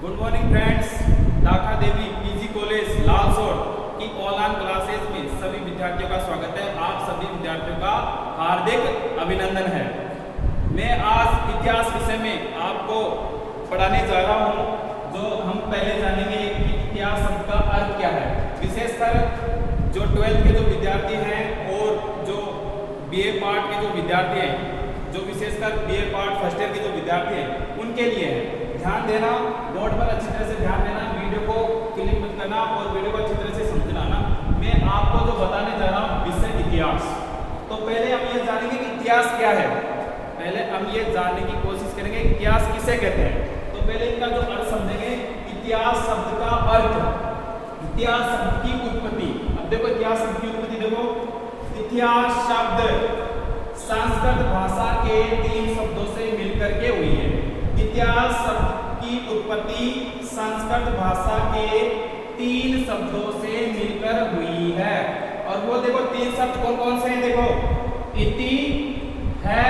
Good morning friends. Dakha Devi PG college Lalsot की online classes में सभी विद्यार्थियों का स्वागत है। आप सभी विद्यार्थियों का हार्दिक अभिनंदन है। मैं आज इतिहास विषय में आपको पढ़ाने जा रहा हूं। जो हम पहले जानेंगे कि इतिहास शब्द का अर्थ क्या है। विशेषकर जो 12th के जो विद्यार्थी हैं और जो बीए पार्ट के जो विद्यार्थी हैं, जो विशेषकर बीए पार्ट फर्स्ट ईयर के जो विद्यार्थी हैं उनके लिए है। ध्यान देना, बोर्ड पर अच्छी तरह से ध्यान देना, वीडियो को क्लिक मत करना और वीडियो को अच्छी तरह से समझना ना। मैं आपको जो बताने जा रहा हूँ विषय इतिहास। तो पहले हम ये जानेंगे कि इतिहास क्या है। पहले हम ये जानने की कोशिश करेंगे इतिहास किसे कहते हैं। तो पहले इनका जो अर्थ समझेंगे। इतिहास शब्द का अर्थ, इतिहास शब्द की उत्पत्ति। अब देखो इतिहास शब्द की उत्पत्ति देखो। इतिहास शब्द संस्कृत भाषा के 3 शब्दों से मिलकर के हुई है। इतिहास शब्द की उत्पत्ति संस्कृत भाषा के 3 शब्दों से मिलकर हुई है। और वो देखो 3 शब्द कौन कौन से हैं। देखो इति, है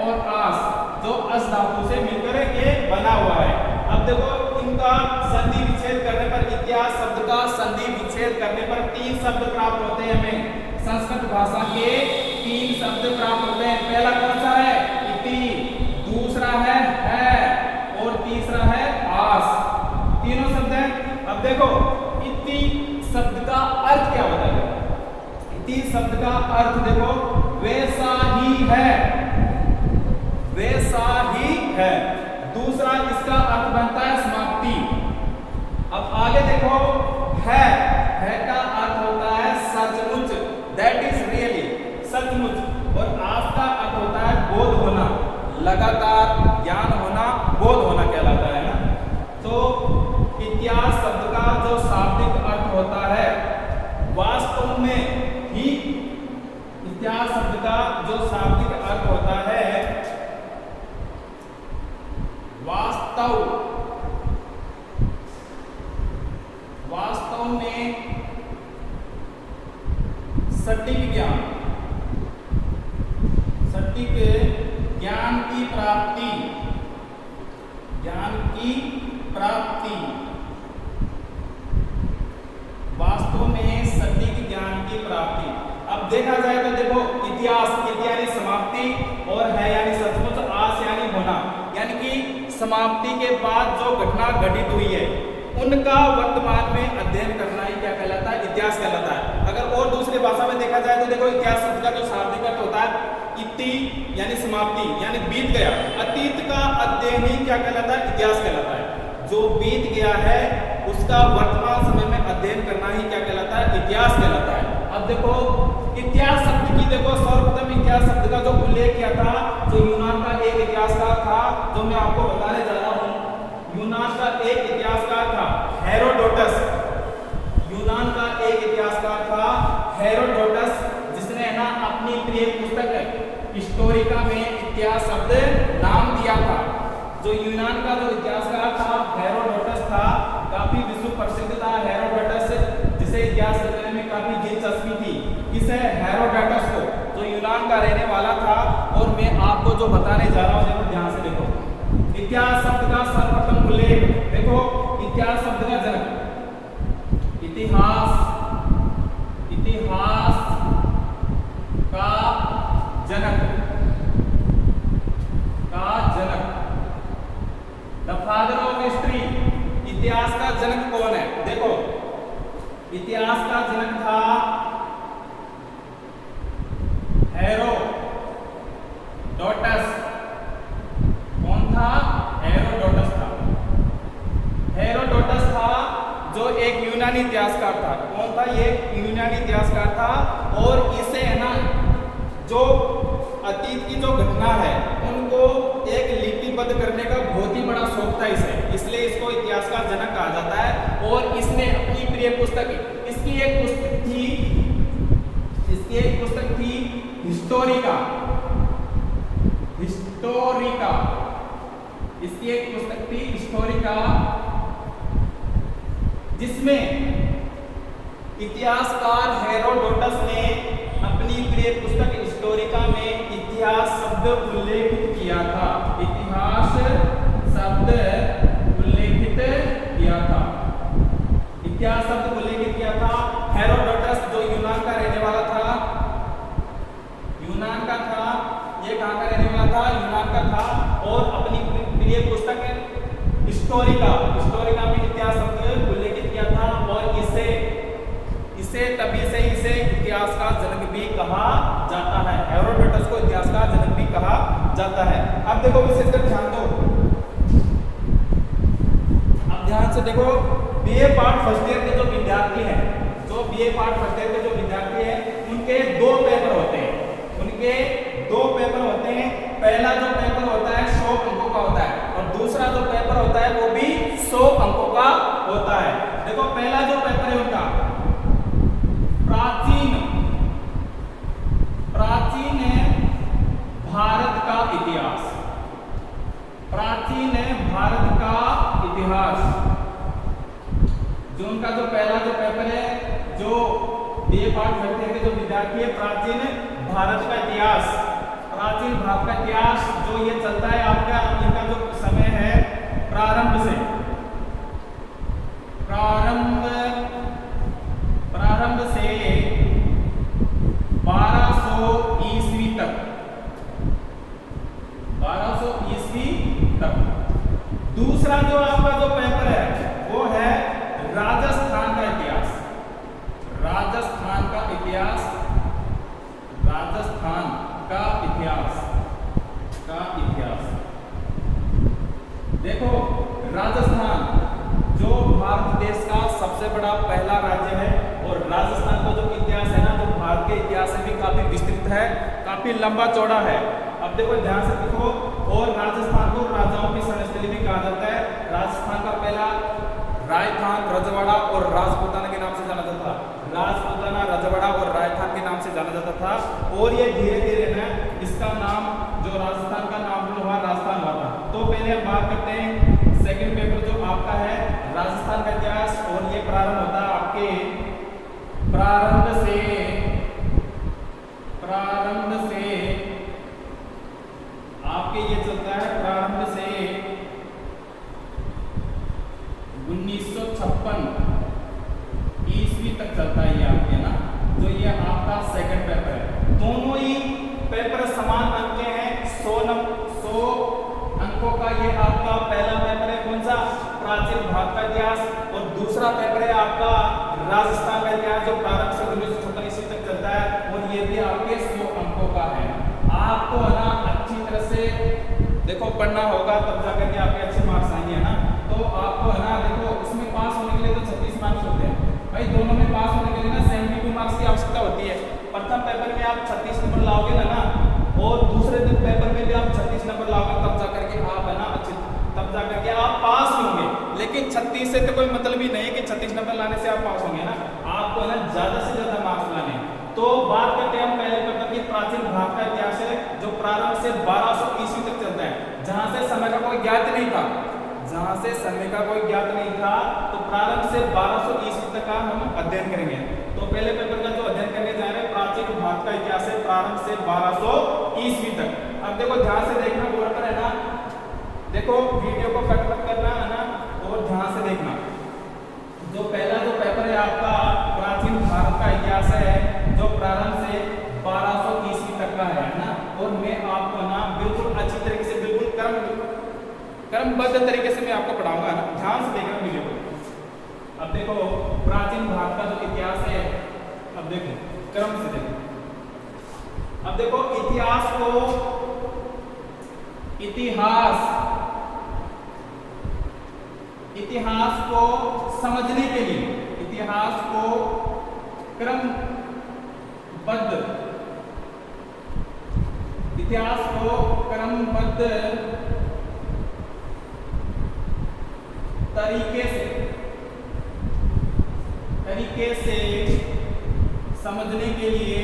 और आस, जो अस धातु से मिलकर ये बना हुआ है। अब देखो इनका संधि विच्छेद करने पर, इतिहास शब्द का संधि विच्छेद करने पर 3 शब्द प्राप्त होते हैं हमें। संस्कृत भाषा के 3 शब्द प्राप्त होते हैं। पहला कौन सा है? इति, दूसरा है और तीसरा है आस। तीनों शब्द हैं। अब देखो इति शब्द का अर्थ क्या बताएगा। इति शब्द का अर्थ देखो वैसा ही है, वैसा ही है। दूसरा इसका अर्थ बनता है समाप्ति। अब आगे देखो है का अर्थ होता है सचमुच, दैट इज रियली, सचमुच। और आस का अर्थ होता है बोध होना, लगातार ज्ञान होना, बोध होना कहलाता है ना। तो इतिहास शब्द का जो शाब्दिक अर्थ होता है वास्तव में ही, इतिहास शब्द का जो शाब्दिक अर्थ होता है वास्तव में सटीक ज्ञान, सटीक ज्ञान की प्राप्ति, ज्ञान की प्राप्ति, वास्तव में सटीक ज्ञान की प्राप्ति। अब देखा जाए तो देखो इतिहास यानी समाप्ति और है यानी सचमुच, आस यानी होना। यानी कि समाप्ति के बाद जो घटना घटित हुई है उनका वर्तमान में अध्ययन करना ही क्या कहलाता है? इतिहास कहलाता है। अगर और दूसरी भाषा में देखा जाए तो देखो इतिहास शब्द का जो शाब्दिक अर्थ होता है इति यानी समाप्ति, यानी बीत गया। अतीत का अध्ययन ही क्या कहलाता है? इतिहास कहलाता है। जो बीत गया है उसका वर्तमान समय में अध्ययन करना ही क्या कहलाता है? इतिहास कहलाता है। अब देखो इतिहास शब्द की देखो सर्वप्रथम इतिहास शब्द का जो उल्लेख किया था, जो यूनान का एक इतिहासकार था, जो मैं आपको बताने जा रहा हूँ। यूनान का एक इतिहासकार था हेरोडोटस। यूनान का एक इतिहासकार था हेरोडोटस, जिसने ना अपनी प्रिय पुस्तक हिस्टोरिका में इतिहास शब्द नाम दिया था। जो यूनान का जो इतिहासकार था हेरोडोटस था, काफी विश्व प्रसिद्ध था हेरोडोटस, जिसे इतिहास रचने में काफी दिलचस्पी थी। किसे? हेरोडोटस को, जो यूनान का रहने वाला था। और मैं आपको जो बताने जा रहा हूँ देखो ध्यान से देखो। इतिहास शब्द का सर्वप्रथम उल्लेख देखो, इतिहास शब्द का जनक, इतिहास, इतिहास का जनक, का जनक, द फादर ऑफ हिस्ट्री। इतिहास का जनक कौन है? देखो इतिहास का जनक था हेरोडोटस। कौन था? हेरोडोटस था। हेरोडोटस था जो एक यूनानी इतिहासकार था। कौन था? ये यूनानी इतिहासकार था। और इसे है ना जो अतीत की जो घटना है उनको एक लिपिबद्ध करने का बहुत ही बड़ा शौक था इसे, इसलिए इसको इतिहास का जनक कहा जाता है। और इसने अपनी प्रिय पुस्तक, इसकी एक पुस्तक थी, इसकी एक पुस्तक थी हिस्टोरिका, हिस्टोरिका, इसकी एक पुस्तक थी हिस्टोरिका, जिसमें इतिहासकार हेरोडोटस ने अपनी प्रिय पुस्तक हिस्टोरिका में इतिहास शब्द उल्लेखित किया था। इतिहास शब्द उल्लेखित ये पुस्तक हिस्टोरिका में इतिहास शब्द उल्लेखित किया था और इसे इतिहास का जनक भी कहा जाता है। हेरोडोटस को इतिहास का जनक भी कहा जाता है। अब देखो विशेषकर ध्यान दो, अब ध्यान से देखो, बीए पार्ट फर्स्ट ईयर के जो विद्यार्थी हैं, उनके दो पेपर होते हैं। पहला जो पेपर होता है 100 अंकों का होता है और दूसरा जो पेपर होता है वो भी 100 अंकों का होता है। देखो पहला जो पेपर है उनका प्राचीन भारत का इतिहास, जो उनका जो पहला जो पेपर है, जो बीए पार्ट फर्स्ट ईयर के जो विद्यार्थी है, प्राचीन भारत का इतिहास जो ये चलता है आपका, इनका जो समय है प्रारंभ से 1200 ईस्वी तक। दूसरा जो आपका जो पेपर है वो है राजस्थान का इतिहास। देखो राजस्थान जो भारत देश का सबसे बड़ा पहला राज्य है और राजस्थान का जो इतिहास है ना, जो भारत के इतिहास से भी काफी विस्तृत है, काफी लंबा चौड़ा है। अब देखो ध्यान से देखो, और राजस्थान को राजाओं की संस्थली भी कहा जाता है। राजस्थान का पहला राजस्थान, रजवाड़ा और राजपूताना के नाम से जाना जाता था। राजपूताना, रजवाड़ा और राजस्थान के नाम से जाना जाता था और ये धीरे धीरे ना इसका नाम, जो राजस्थान का नाम हुआ, राजस्थान हुआ था। तो पहले हम बात करते हैं सेकंड पेपर जो आपका है राजस्थान का इतिहास, और ये प्रारंभ होता है आपके प्रारंभ से 1956 ईस्वी तक चलता है ये आपके, है ना, जो ये आपका सेकंड पेपर है। दोनों ही पेपर समान अंक के हैं, 100 अंकों का ये आपका पहला पेपर है। कौन सा? प्राचीन भारत का इतिहास। और दूसरा पेपर है आपका राजस्थान का इतिहास, जो प्रारंभ से 1956 ईस्वी तक चलता है और ये भी आपके 100 अंकों का है। आपको है ना अच्छी तरह से देखो पढ़ना होगा, तब जाकर के आपके अच्छे मार्क्स आएंगे, है ना। तो आपको है ना देखो, इसमें पास होने के लिए तो 36 मार्क्स होते हैं भाई, दोनों में पास होने के लिए ना 72 मार्क्स की आवश्यकता होती है। प्रथम पेपर में आप 36 नंबर लाओगे ना, और दूसरे पेपर में भी आप 36 नंबर लाओगे, तब जाकर के आप है ना तब जाकर के आप पास होंगे। लेकिन 36 से तो कोई मतलब ही नहीं है कि 36 नंबर लाने से आप पास होंगे ना, आपको है ना ज्यादा से ज्यादा मार्क्स लाने। तो बात करते हैं हम पहले पेपर की, प्राचीन भारत का इतिहास है, जो प्रारंभ से 1200 ईस्वी तक चलता है, जहां से समय का कोई ज्ञात नहीं था, तो प्रारंभ से 1200 ईस्वी तक का हम अध्ययन करेंगे। तो पहले पेपर का जो अध्ययन करने जा रहे हैं, प्राचीन भारत का इतिहास है, प्रारंभ से 1200 ईस्वी तक। अब देखो ध्यान से देखना, बोर्ड पर है ना, देखो वीडियो को कट मत करना, है ना, और ध्यान से देखना। जो पहला जो पेपर है आपका प्राचीन भारत का इतिहास है, जो प्रारंभ से 1200 ईस्वी तक का है ना, और मैं आपको ना बिल्कुल अच्छी तरीके से, बिल्कुल क्रमबद्ध तरीके से मैं आपको पढ़ाऊंगा ना, ध्यान से देखना वीडियो को। अब देखो प्राचीन भारत का जो इतिहास है, अब देखो क्रम से देखो। अब देखो इतिहास को समझने के लिए, इतिहास को क्रमबद्ध तरीके से समझने के लिए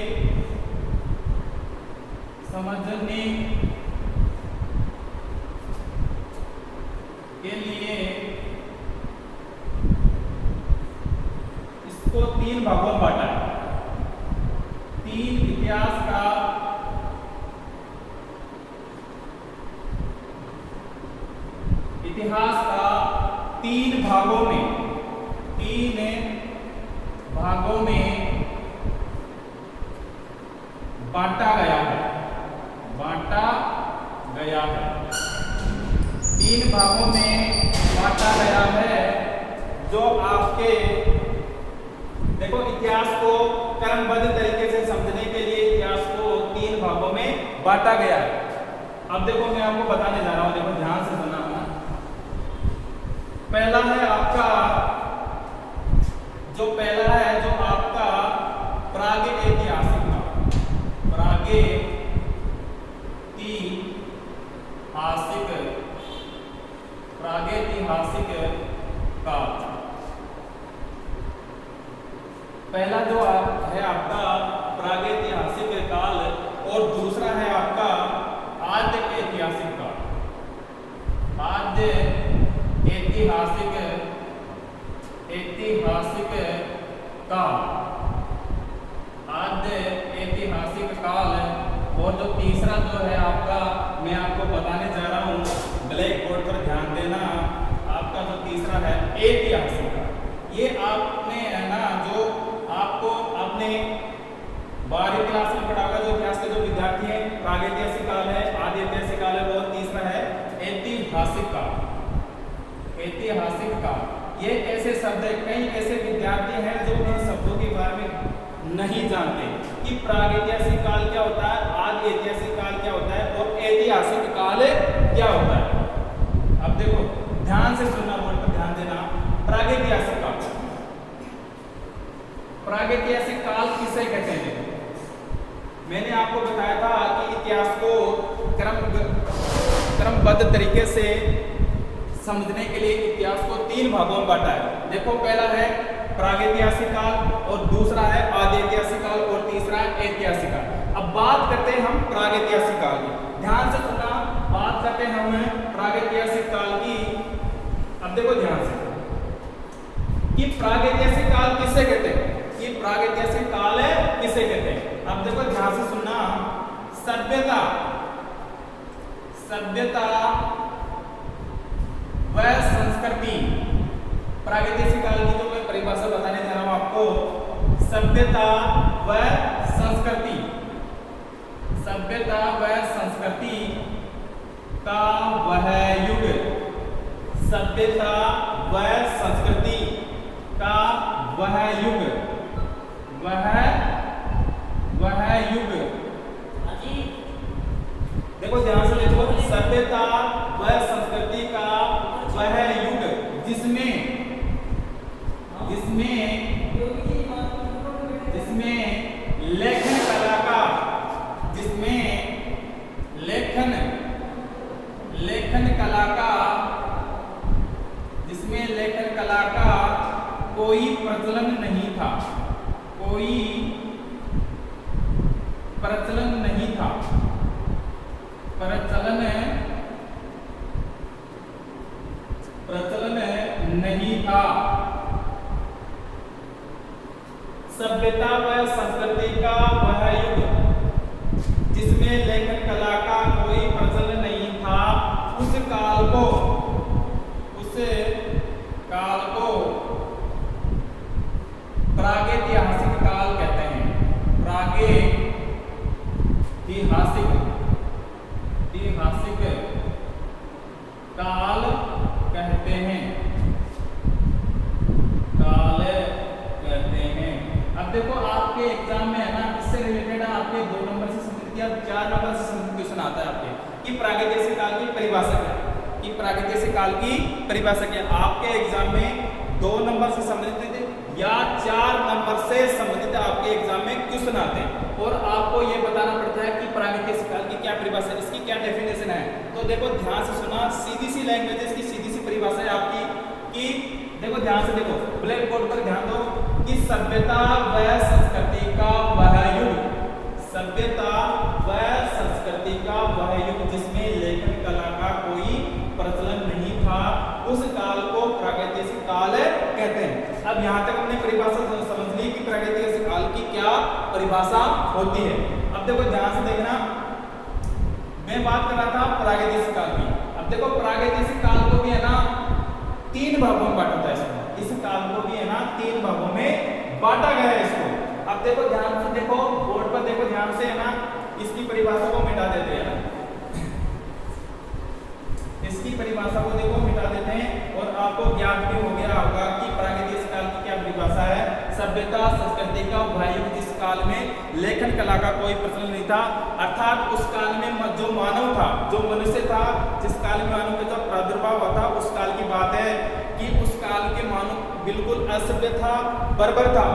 इसको 3 भागों में बांटा है। 3 इतिहास का तीन भागों में बांटा गया है। तीन भागों में बांटा गया है, जो आपके देखो इतिहास को क्रमबद्ध तरीके से समझने के लिए इतिहास को तीन भागों में बांटा गया है। अब देखो मैं आपको बताने जा रहा हूं, देखो ध्यान से सुनना। पहला है आपका जो आपका प्रागैतिहासिक काल। पहला जो है आपका प्रागैतिहासिक काल और दूसरा है आपका आद्य ऐतिहासिक काल। आद्य ऐतिहासिक काल, आद्य ऐतिहासिक काल। और जो तीसरा जो है आपका, मैं आपको बताने जा रहा हूँ, ब्लैक बोर्ड पर ध्यान देना। आपका जो तीसरा है ऐतिहासिक काल, ये आपने है ना, जो आपको आपने 12वीं क्लास में पढ़ा होगा, जो इतिहास के जो विद्यार्थी हैं, प्रागैतिहासिक काल है, आद्य ऐतिहासिक काल है, और तीसरा है ऐतिहासिक काल। ऐतिहासिक काल ये ऐसे शब्द है, कई ऐसे विद्यार्थी हैं जो इन शब्दों के बारे में नहीं जानते कि प्रागैतिहासिक काल क्या होता है, आद्य ऐतिहासिक काल क्या होता है और ऐतिहासिक काल क्या होता है। अब देखो ध्यान से सुनना, बोर्ड पर ध्यान देना। प्रागैतिहासिक काल, प्रागैतिहासिक काल किसे कहते हैं? मैंने आपको बताया था कि इतिहास को क्रमबद्ध तरीके से समझने के लिए इतिहास को तीन भागों में बांटा है। देखो पहला है प्रागैतिहासिक काल और दूसरा है आद्य ऐतिहासिक काल और तीसरा है ऐतिहासिक काल। अब बात करते हैं हम प्रागैतिहासिक काल की, ध्यान से सुनना। बात करते हैं हम प्रागैतिहासिक काल की। अब देखो ध्यान से कि प्रागैतिहासिक काल किसे कहते हैं, कि प्रागैतिहासिक काल है किसे कहते हैं। अब देखो ध्यान से सुनना। सभ्यता व संस्कृति, प्रागैतिहासिक काल की जो मैं परिभाषा बताने जा रहा हूं आपको, सभ्यता व संस्कृति, सभ्यता व संस्कृति का वह युग, सभ्यता व संस्कृति का वह युग, वह युग। देखो ध्यान से देखो, सभ्यता व संस्कृति का वह युग जिसमें लेखन कला का, जिसमें लेखन कला का कोई प्रचलन नहीं था, कोई प्रचलन नहीं था, प्रचलन नहीं था। सभ्यता व संस्कृति का वह युग जिसमें लेखन कला का कोई प्रचलन नहीं था, उस काल को प्रागैतिहासिक काल कहते हैं। प्रागैतिहासिक काल कहते हैं, अब देखो आपके एग्जाम में है ना, इससे रिलेटेड आपके 2 नंबर से संबंधित या 4 नंबर से संबंधित क्वेश्चन आता है आपके कि प्रागैतिहासिक काल की परिभाषा क्या है, कि प्रागैतिहासिक काल की परिभाषा क्या है। आपके एग्जाम में 2 नंबर से संबंधित या 4 नंबर से संबंधित आपके एग्जाम में क्वेश्चन आते हैं और आपको ये बताना पड़ता है कि प्रागैतिहासिक काल की क्या परिभाषा है, इसकी क्या डेफिनेशन है। तो देखो ध्यान से सुना, सीधी सी लैंग्वेज, इसकी सीधी सी परिभाषा है आपकी कि देखो ध्यान से देखो, ब्लैक बोर्ड पर ध्यान दो कि सभ्यता व संस्कृति का वह युग, सभ्यता व संस्कृति का वह युग जिसमें लेखन कला का कोई प्रचलन नहीं था, उस काल को प्रागैतिहासिक काल कहते हैं। अब यहाँ तक हमने परिभाषा समझ ली कि प्रागैतिहासिक काल की क्या परिभाषा होती है। अब देखो ध्यान से देखना, मैं बात कर रहा था प्रागैतिहासिक काल की। अब देखो प्रागैतिहासिक काल को भी है ना 3 भागों में बांटा है, इस काल को भी है ना 3 भागों में बांटा गया है इसको। अब देखो ध्यान से देखो, बोर्ड पर देखो ध्यान से है ना, इसकी परिभाषा को मिटा देते हैं ना, इसकी परिभाषा को काल में लेखन कला का कोई प्रचलन नहीं था, अर्थात उस काल में जो मानव था, जो मनुष्य था, जिस काल में मानव का जो प्रादुर्भाव हुआ था, उस काल की बात है कि उस काल के मानव बिल्कुल असभ्य था, बर्बर था।